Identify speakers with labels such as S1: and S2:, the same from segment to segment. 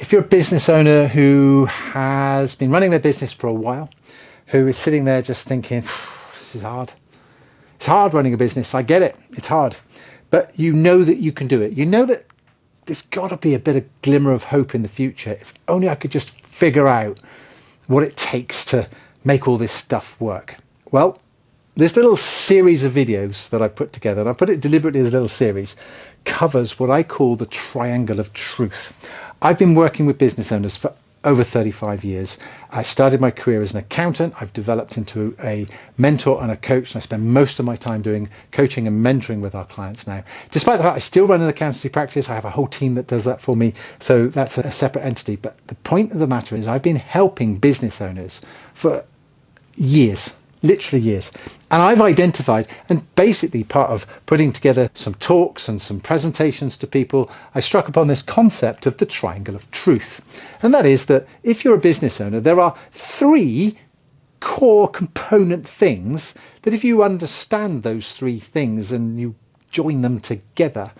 S1: If you're a business owner who has been running their business for a while, who is sitting there just thinking, this is hard. It's hard running a business. I get it. It's hard. But you know that you can do it. You know that there's got to be a bit of glimmer of hope in the future. If only I could just figure out what it takes to make all this stuff work. Well, this little series of videos that I put together, and I put it deliberately as a little series, covers what I call the triangle of truth. I've been working with business owners for over 35 years. I started my career as an accountant. I've developed into a mentor and a coach, and I spend most of my time doing coaching and mentoring with our clients now. Despite the fact I still run an accountancy practice, I have a whole team that does that for me, so that's a separate entity. But the point of the matter is I've been helping business owners for years, literally years. And I've identified, and basically part of putting together some talks and some presentations to people, I struck upon this concept of the triangle of truth. And that is that if you're a business owner, there are three core component things that if you understand those three things and you join them together,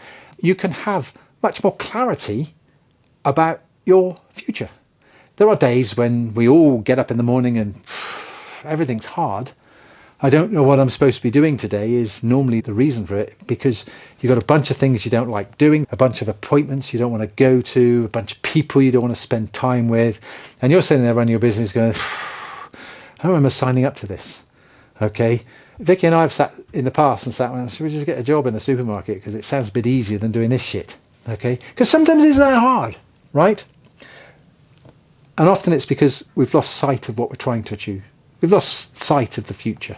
S1: you can have much more clarity about your future. There are days when we all get up in the morning and everything's hard. I don't know what I'm supposed to be doing today is normally the reason for it, because you've got a bunch of things you don't like doing, a bunch of appointments you don't want to go to, a bunch of people you don't want to spend time with, and you're sitting there running your business going, I don't remember signing up to this. Okay, Vicky and I have sat in the past and sat, well, should we just get a job in the supermarket because it sounds a bit easier than doing this shit? Okay, because sometimes it's that hard, right? And often it's because we've lost sight of what we're trying to achieve. We've lost sight of the future.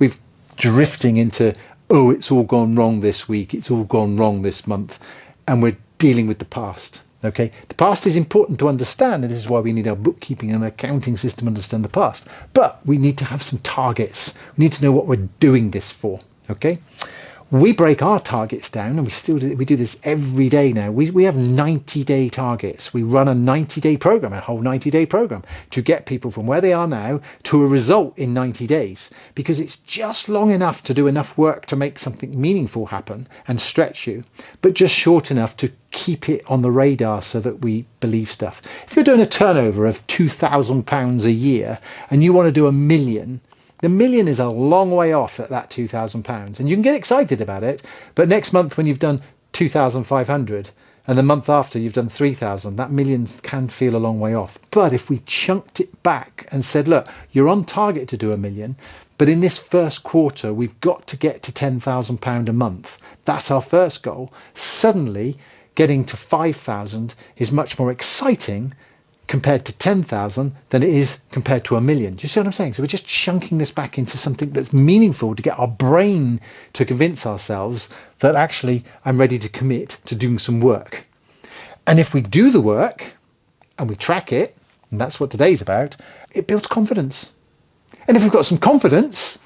S1: We've drifting into, oh, it's all gone wrong this week, it's all gone wrong this month, and we're dealing with the past. Okay, the past is important to understand, and this is why we need our bookkeeping and accounting system to understand the past. But we need to have some targets. We need to know what we're doing this for. Okay, we break our targets down, and we do this every day now. We have 90-day targets. We run a 90-day program, a whole 90-day program, to get people from where they are now to a result in 90 days, because it's just long enough to do enough work to make something meaningful happen and stretch you, but just short enough to keep it on the radar so that we believe stuff. If you're doing a turnover of £2,000 a year and you want to do 1 million, the million is a long way off at that £2,000, and you can get excited about it, but next month when you've done 2,500 and the month after you've done 3,000, that million can feel a long way off. But if we chunked it back and said, look, you're on target to do 1 million, but in this first quarter we've got to get to £10,000 a month, that's our first goal, suddenly getting to 5,000 is much more exciting compared to 10,000 than it is compared to 1 million. Do you see what I'm saying? So we're just chunking this back into something that's meaningful to get our brain to convince ourselves that actually I'm ready to commit to doing some work. And if we do the work and we track it, and that's what today's about, it builds confidence. And if we've got some confidence,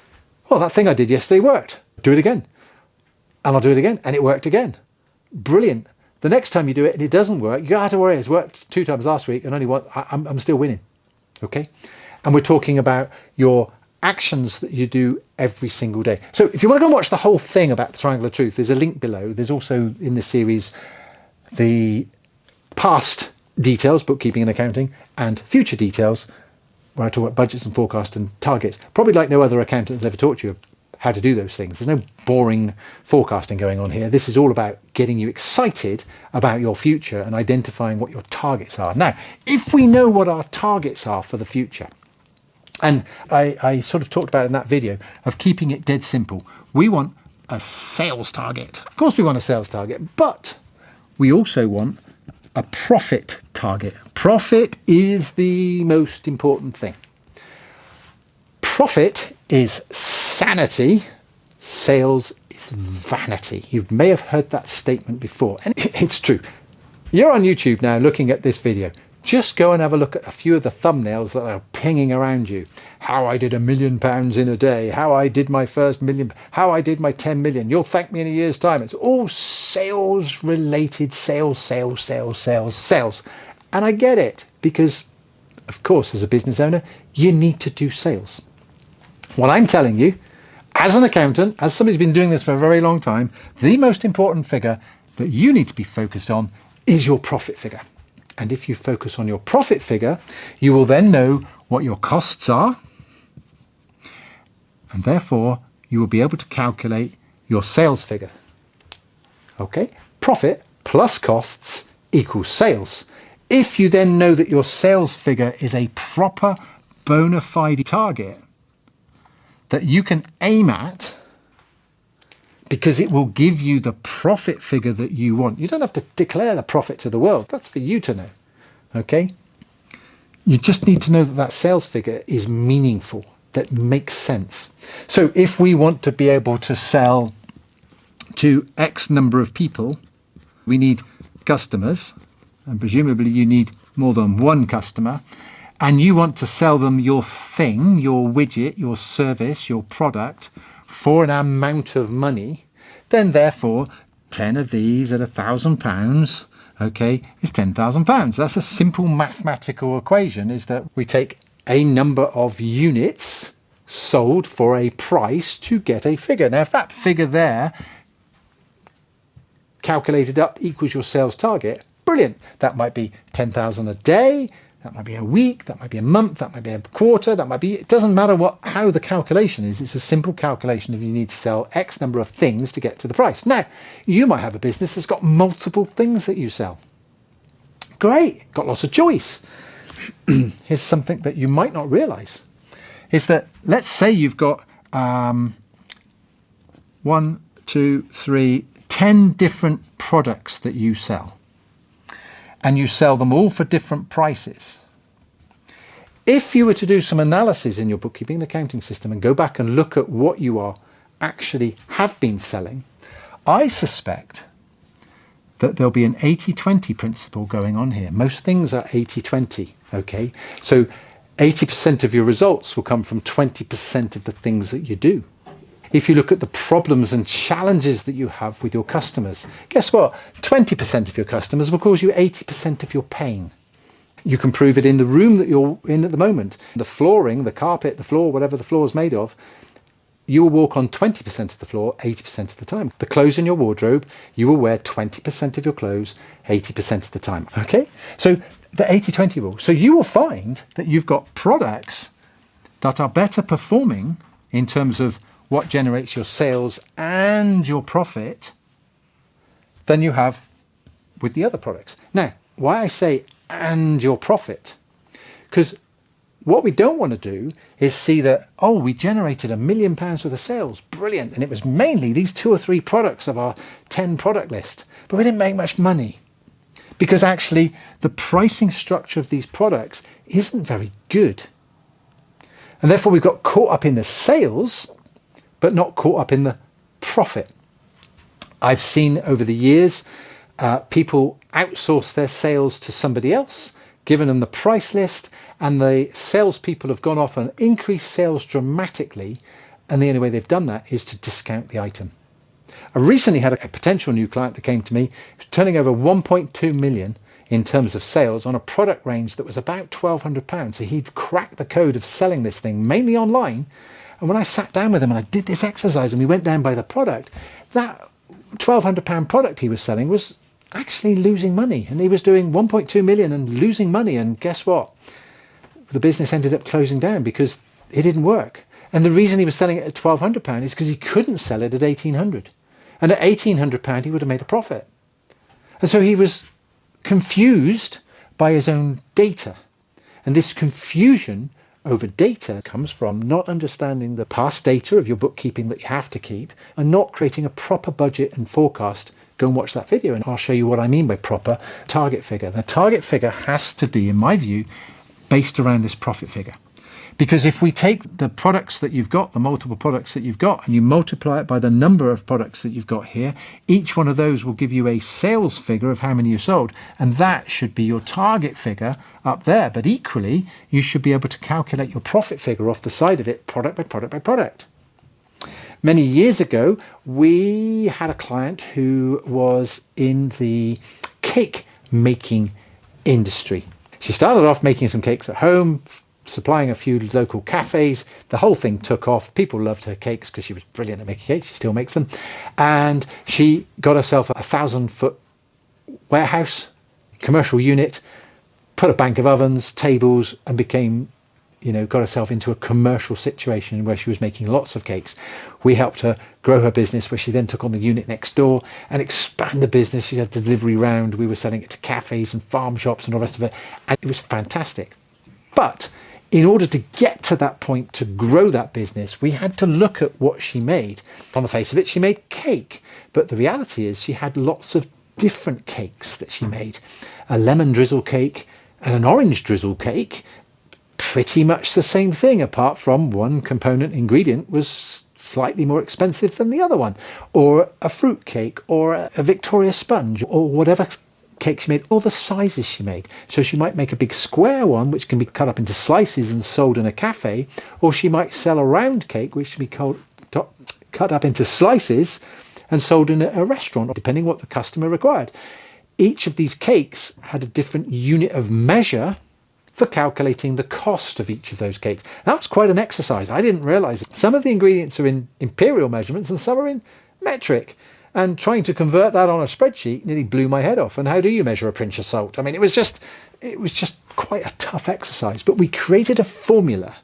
S1: well, that thing I did yesterday worked. Do it again. And I'll do it again. And it worked again. Brilliant. The next time you do it and it doesn't work, you don't have to worry. It's worked 2 times last week and only one. I'm still winning. Okay. And we're talking about your actions that you do every single day. So if you want to go and watch the whole thing about the Triangle of Truth, there's a link below. There's also in this series the past details, bookkeeping and accounting, and future details, where I talk about budgets and forecasts and targets. Probably like no other accountant has ever taught you how to do those things. There's no boring forecasting going on here. This is all about getting you excited about your future and identifying what your targets are. Now, if we know what our targets are for the future, and I sort of talked about in that video of keeping it dead simple, we want a sales target. Of course we want a sales target, but we also want a profit target. Profit is the most important thing. Profit is sanity, sales is vanity. You may have heard that statement before, and it's true. You're on YouTube now looking at this video. Just go and have a look at a few of the thumbnails that are pinging around you. How I did £1 million in a day, how I did my first million, how I did my 10 million. You'll thank me in a year's time. It's all sales related, sales. And I get it, because of course, as a business owner, you need to do sales. What I'm telling you, as an accountant, as somebody who's been doing this for a very long time, the most important figure that you need to be focused on is your profit figure. And if you focus on your profit figure, you will then know what your costs are, and therefore you will be able to calculate your sales figure. Okay? Profit plus costs equals sales. If you then know that your sales figure is a proper bona fide target that you can aim at, because it will give you the profit figure that you want. You don't have to declare the profit to the world. That's for you to know. Okay? You just need to know that that sales figure is meaningful, that makes sense. So if we want to be able to sell to X number of people, we need customers, and presumably you need more than one customer, and you want to sell them your thing, your widget, your service, your product for an amount of money, then therefore 10 of these at £1,000, okay, is £10,000. That's a simple mathematical equation, is that we take a number of units sold for a price to get a figure. Now, if that figure there calculated up equals your sales target, brilliant. That might be 10,000 a day, that might be a week, that might be a month, that might be a quarter, that might be, it doesn't matter how the calculation is. It's a simple calculation of you need to sell X number of things to get to the price. Now, you might have a business that's got multiple things that you sell. Great, got lots of choice. Here's something that you might not realize, is that let's say you've got 10 different products that you sell, and you sell them all for different prices. If you were to do some analysis in your bookkeeping and accounting system and go back and look at what you are actually have been selling, I suspect that there'll be an 80-20 principle going on here. Most things are 80-20, okay? So 80% of your results will come from 20% of the things that you do. If you look at the problems and challenges that you have with your customers, guess what? 20% of your customers will cause you 80% of your pain. You can prove it in the room that you're in at the moment. The flooring, the carpet, the floor, whatever the floor is made of, you will walk on 20% of the floor 80% of the time. The clothes in your wardrobe, you will wear 20% of your clothes 80% of the time. Okay? So the 80-20 rule. So you will find that you've got products that are better performing in terms of what generates your sales and your profit than you have with the other products. Now, why I say and your profit, because what we don't want to do is see that, oh, we generated £1 million worth of sales, brilliant, and it was mainly these 2 or 3 products of our 10 product list, but we didn't make much money because actually the pricing structure of these products isn't very good, and therefore we've got caught up in the sales but not caught up in the profit. I've seen over the years people outsource their sales to somebody else, given them the price list, and the salespeople have gone off and increased sales dramatically, and the only way they've done that is to discount the item. I recently had a potential new client that came to me, turning over 1.2 million in terms of sales on a product range that was about £1,200. So he'd cracked the code of selling this thing mainly online. And when I sat down with him and I did this exercise and we went down by the product, that £1,200 product he was selling was actually losing money. And he was doing 1.2 million and losing money. And guess what? The business ended up closing down because it didn't work. And the reason he was selling it at £1,200 is because he couldn't sell it at £1,800. And at £1,800 he would have made a profit. And so he was confused by his own data. And this confusion over data comes from not understanding the past data of your bookkeeping that you have to keep and not creating a proper budget and forecast. Go and watch that video and I'll show you what I mean by proper target figure. The target figure has to be, in my view, based around this profit figure. Because if we take the products that you've got, the multiple products that you've got, and you multiply it by the number of products that you've got here, each one of those will give you a sales figure of how many you sold. And that should be your target figure up there. But equally, you should be able to calculate your profit figure off the side of it, product by product by product. Many years ago, we had a client who was in the cake making industry. She started off making some cakes at home, supplying a few local cafes. The whole thing took off. People loved her cakes because she was brilliant at making cakes. She still makes them. And she got herself a 1,000-foot warehouse, commercial unit, put a bank of ovens, tables, and became, got herself into a commercial situation where she was making lots of cakes. We helped her grow her business, where she then took on the unit next door and expand the business. She had a delivery round. We were selling it to cafes and farm shops and all the rest of it. And it was fantastic. But in order to get to that point, to grow that business, we had to look at what she made. On the face of it, she made cake. But the reality is she had lots of different cakes that she made. A lemon drizzle cake and an orange drizzle cake, pretty much the same thing, apart from one component ingredient was slightly more expensive than the other one. Or a fruit cake, or a Victoria sponge, or whatever cake she made, all the sizes she made. So she might make a big square one, which can be cut up into slices and sold in a cafe, or she might sell a round cake, which can be cut up into slices and sold in a restaurant, depending what the customer required. Each of these cakes had a different unit of measure for calculating the cost of each of those cakes. That was quite an exercise. I didn't realize it. Some of the ingredients are in imperial measurements and some are in metric. And trying to convert that on a spreadsheet nearly blew my head off. And how do you measure a pinch of salt? I mean, it was just quite a tough exercise. But we created a formula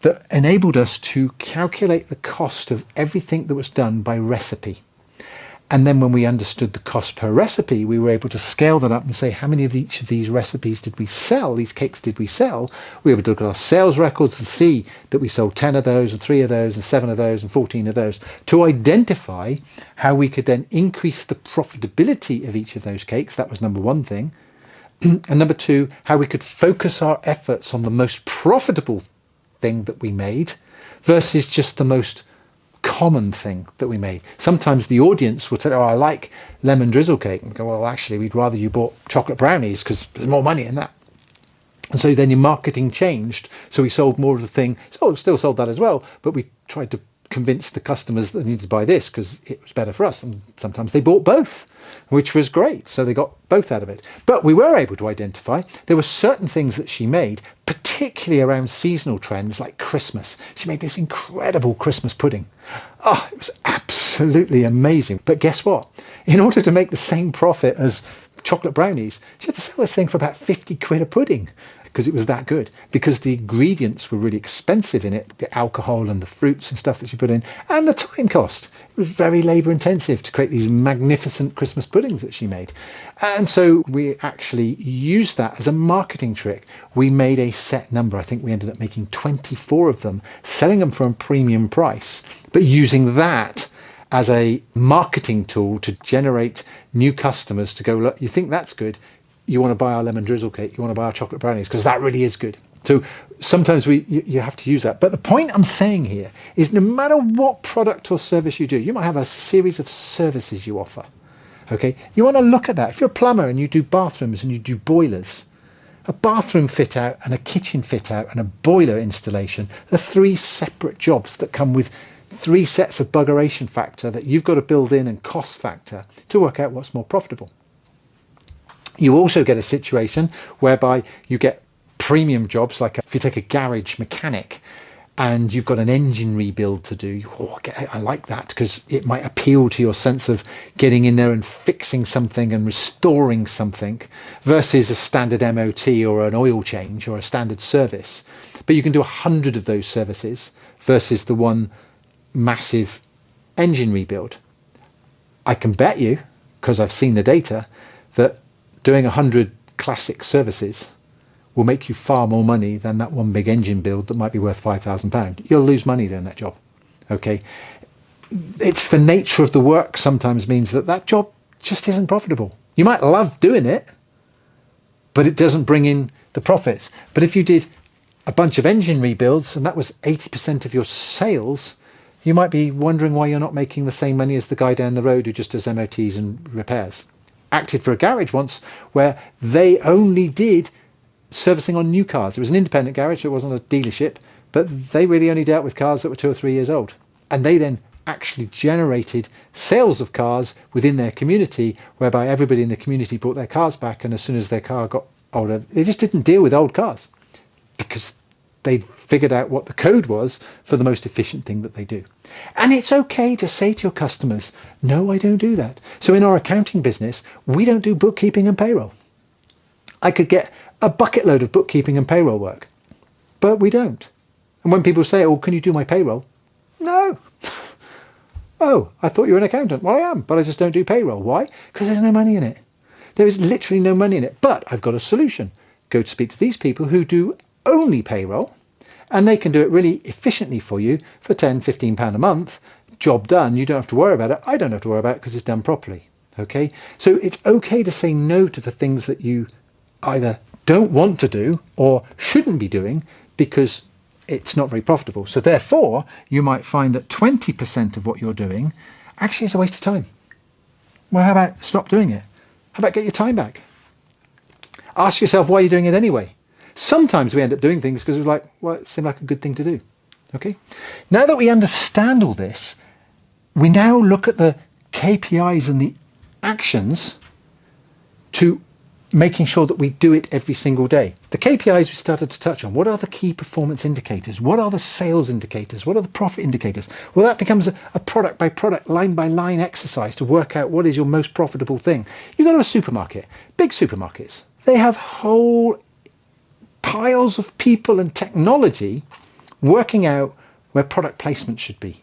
S1: that enabled us to calculate the cost of everything that was done by recipe. And then when we understood the cost per recipe, we were able to scale that up and say, how many of each of these recipes did we sell? These cakes did we sell? We were able to look at our sales records and see that we sold 10 of those and 3 of those and 7 of those and 14 of those, to identify how we could then increase the profitability of each of those cakes. That was number one thing. And number two, how we could focus our efforts on the most profitable thing that we made versus just the most common thing that we made. Sometimes the audience would say, oh, I like lemon drizzle cake. And go, well, actually, we'd rather you bought chocolate brownies because there's more money in that. And so then your marketing changed. So we sold more of the thing. So still sold that as well. But we tried to convince the customers that they needed to buy this because it was better for us. And sometimes they bought both, which was great. So they got both out of it. But we were able to identify there were certain things that she made, particularly around seasonal trends like Christmas. She made this incredible Christmas pudding. Oh, it was absolutely amazing. But guess what? In order to make the same profit as chocolate brownies, she had to sell this thing for about 50 quid a pudding because it was that good, because the ingredients were really expensive in it, the alcohol and the fruits and stuff that she put in, and the time cost. It was very labour intensive to create these magnificent Christmas puddings that she made. And so we actually used that as a marketing trick. We made a set number. I think we ended up making 24 of them, selling them for a premium price, but using that as a marketing tool to generate new customers to go, look, you think that's good? You want to buy our lemon drizzle cake, you want to buy our chocolate brownies, because that really is good. So sometimes you have to use that. But the point I'm saying here is no matter what product or service you do, you might have a series of services you offer. Okay, you want to look at that. If you're a plumber and you do bathrooms and you do boilers, a bathroom fit out and a kitchen fit out and a boiler installation, they're 3 separate jobs that come with 3 sets of buggeration factor that you've got to build in and cost factor to work out what's more profitable. You also get a situation whereby you get premium jobs, like if you take a garage mechanic and you've got an engine rebuild to do. Oh, I like that because it might appeal to your sense of getting in there and fixing something and restoring something versus a standard MOT or an oil change or a standard service. But you can do 100 of those services versus the one massive engine rebuild. I can bet you, because I've seen the data, that doing 100 classic services will make you far more money than that one big engine build that might be worth £5,000. You'll lose money doing that job. Okay, it's the nature of the work sometimes means that job just isn't profitable. You might love doing it, but it doesn't bring in the profits. But if you did a bunch of engine rebuilds and that was 80% of your sales, you might be wondering why you're not making the same money as the guy down the road who just does MOTs and repairs. Acted for a garage once where they only did servicing on new cars. It was an independent garage, so it wasn't a dealership, but they really only dealt with cars that were 2 or 3 years old. And they then actually generated sales of cars within their community, whereby everybody in the community brought their cars back, and as soon as their car got older, they just didn't deal with old cars because they figured out what the code was for the most efficient thing that they do. And it's okay to say to your customers, no, I don't do that. So in our accounting business, we don't do bookkeeping and payroll. I could get a bucket load of bookkeeping and payroll work. But we don't. And when people say, oh, can you do my payroll? No. Oh, I thought you were an accountant. Well, I am, but I just don't do payroll. Why? Because there's no money in it. There is literally no money in it. But I've got a solution. Go to speak to these people who do only payroll, and they can do it really efficiently for you for £10, £15 a month. Job done. You don't have to worry about it. I don't have to worry about it because it's done properly. Okay? So it's okay to say no to the things that you either don't want to do or shouldn't be doing because it's not very profitable. So therefore, you might find that 20% of what you're doing actually is a waste of time. Well, how about stop doing it? How about get your time back? Ask yourself why you're doing it anyway. Sometimes we end up doing things because we're like, well, it seemed like a good thing to do. Okay? Now that we understand all this, we now look at the KPIs and the actions to making sure that we do it every single day. The KPIs we started to touch on. What are the key performance indicators? What are the sales indicators? What are the profit indicators? Well, that becomes a product by product, line by line exercise to work out what is your most profitable thing. You go to a supermarket, big supermarkets. They have whole piles of people and technology working out where product placement should be,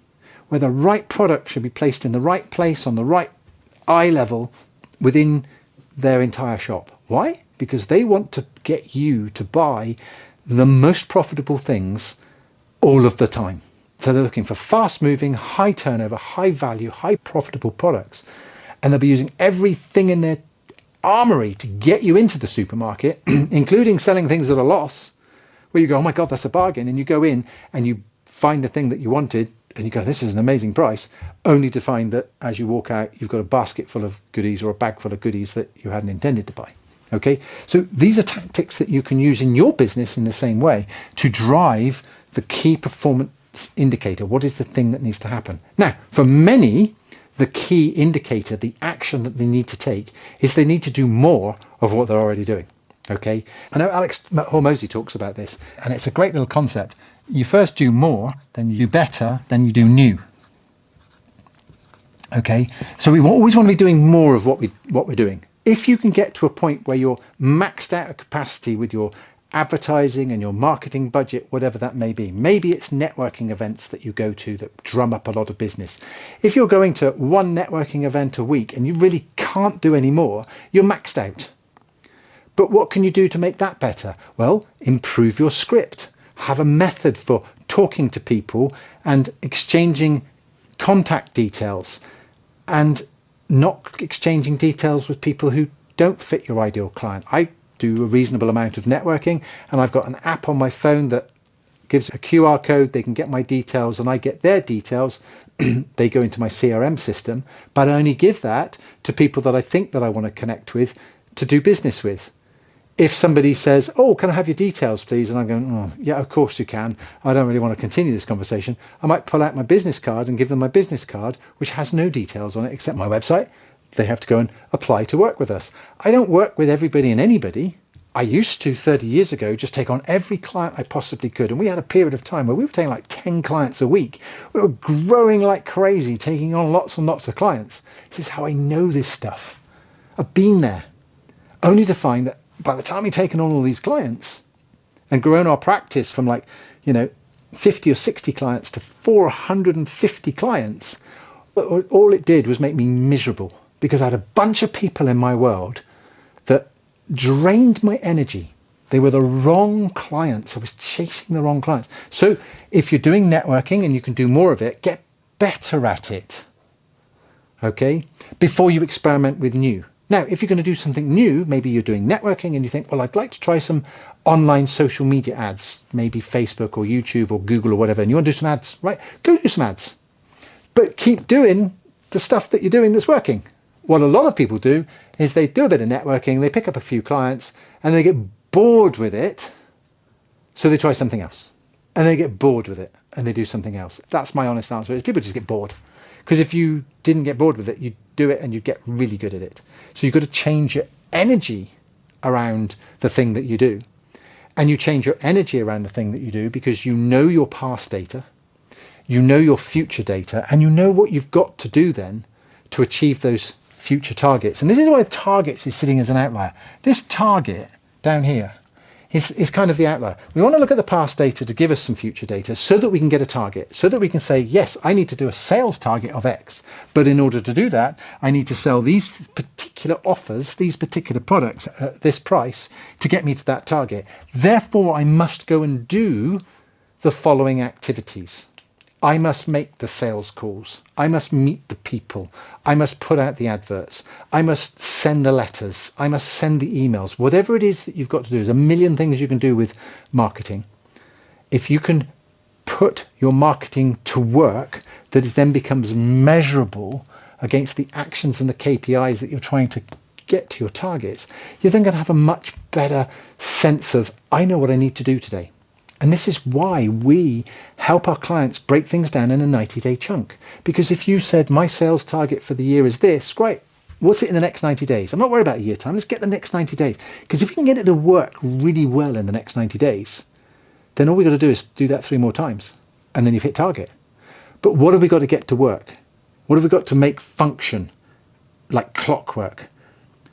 S1: where the right product should be placed in the right place on the right eye level within their entire shop. Why? Because they want to get you to buy the most profitable things all of the time. So they're looking for fast moving, high turnover, high value, high profitable products. And they'll be using everything in their armory to get you into the supermarket, including selling things at a loss, where you go, oh my God, that's a bargain. And you go in and you find the thing that you wanted and you go, this is an amazing price, only to find that as you walk out, you've got a basket full of goodies or a bag full of goodies that you hadn't intended to buy. Okay, so these are tactics that you can use in your business in the same way to drive the key performance indicator. What is the thing that needs to happen? Now, for many, the key indicator, the action that they need to take is they need to do more of what they're already doing. Okay, I know Alex Hormozy talks about this, and it's a great little concept. You first do more, then you do better, then you do new. Okay, so we always want to be doing more of what we're doing. If you can get to a point where you're maxed out of capacity with your advertising and your marketing budget, whatever that may be, maybe it's networking events that you go to that drum up a lot of business. If you're going to one networking event a week and you really can't do any more, you're maxed out. But what can you do to make that better? Well, improve your script. Have a method for talking to people and exchanging contact details and not exchanging details with people who don't fit your ideal client. I do a reasonable amount of networking, and I've got an app on my phone that gives a QR code. They can get my details and I get their details. They go into my CRM system, but I only give that to people that I think that I want to connect with to do business with. If somebody says, oh, can I have your details, please? And I'm going, oh, yeah, of course you can. I don't really want to continue this conversation. I might pull out my business card and give them my business card, which has no details on it except my website. They have to go and apply to work with us. I don't work with everybody and anybody. I used to 30 years ago just take on every client I possibly could. And we had a period of time where we were taking like 10 clients a week. We were growing like crazy, taking on lots and lots of clients. This is how I know this stuff. I've been there, only to find that by the time we've taken on all these clients and grown our practice from 50 or 60 clients to 450 clients, all it did was make me miserable because I had a bunch of people in my world that drained my energy. They were the wrong clients. I was chasing the wrong clients. So if you're doing networking and you can do more of it, get better at it, okay, before you experiment with new. Now, if you're going to do something new, maybe you're doing networking and you think, well, I'd like to try some online social media ads, maybe Facebook or YouTube or Google or whatever, and you want to do some ads, right? Go do some ads. But keep doing the stuff that you're doing that's working. What a lot of people do is they do a bit of networking, they pick up a few clients, and they get bored with it, so they try something else. And they get bored with it, and they do something else. That's my honest answer, is people just get bored. Because if you didn't get bored with it, you'd do it and you'd get really good at it. So you've got to change your energy around the thing that you do. And you change your energy around the thing that you do because you know your past data, you know your future data, and you know what you've got to do then to achieve those future targets. And this is where targets is sitting as an outlier. This target down here, is kind of the outlier. We want to look at the past data to give us some future data so that we can get a target, so that we can say, yes, I need to do a sales target of X. But in order to do that, I need to sell these particular offers, these particular products at this price to get me to that target. Therefore, I must go and do the following activities. I must make the sales calls. I must meet the people. I must put out the adverts. I must send the letters. I must send the emails. Whatever it is that you've got to do, there's a million things you can do with marketing. If you can put your marketing to work, that it then becomes measurable against the actions and the KPIs that you're trying to get to your targets, you're then going to have a much better sense of, I know what I need to do today. And this is why we help our clients break things down in a 90-day chunk. Because if you said, my sales target for the year is this, great. What's it in the next 90 days? I'm not worried about a year time. Let's get the next 90 days. Because if you can get it to work really well in the next 90 days, then all we've got to do is do that 3 more times. And then you've hit target. But what have we got to get to work? What have we got to make function like clockwork?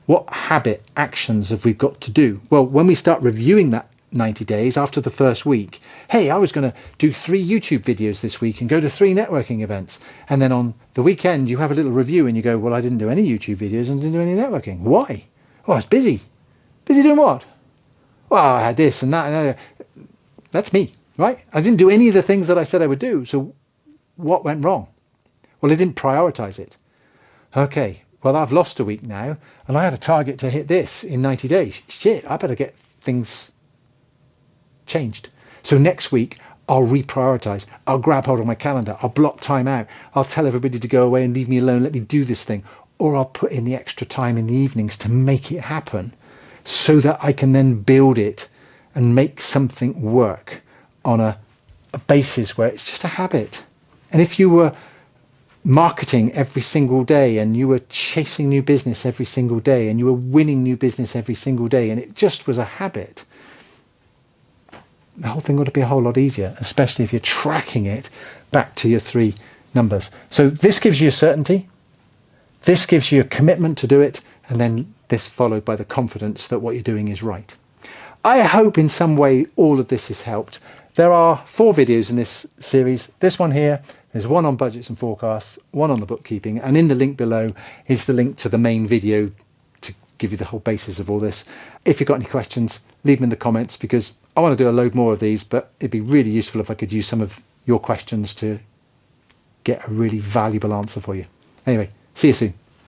S1: What habit actions have we got to do? Well, when we start reviewing that 90 days after the first week, hey, I was going to do 3 YouTube videos this week and go to 3 networking events. And then on the weekend, you have a little review and you go, well, I didn't do any YouTube videos and didn't do any networking. Why? Well, I was busy. Busy doing what? Well, I had this and that. And that. That's me, right? I didn't do any of the things that I said I would do. So what went wrong? Well, I didn't prioritize it. Okay, well, I've lost a week now and I had a target to hit this in 90 days. Shit, I better get things changed. So next week, I'll reprioritize. I'll grab hold of my calendar. I'll block time out. I'll tell everybody to go away and leave me alone. Let me do this thing. Or I'll put in the extra time in the evenings to make it happen so that I can then build it and make something work on a basis where it's just a habit. And if you were marketing every single day and you were chasing new business every single day and you were winning new business every single day and it just was a habit, the whole thing would be a whole lot easier, especially if you're tracking it back to your 3 numbers. So this gives you a certainty, this gives you a commitment to do it, and then this followed by the confidence that what you're doing is right. I hope in some way all of this has helped. There are 4 videos in this series. This one here, there's one on budgets and forecasts, one on the bookkeeping, and in the link below is the link to the main video to give you the whole basis of all this. If you've got any questions, leave them in the comments, because I want to do a load more of these, but it'd be really useful if I could use some of your questions to get a really valuable answer for you. Anyway, see you soon.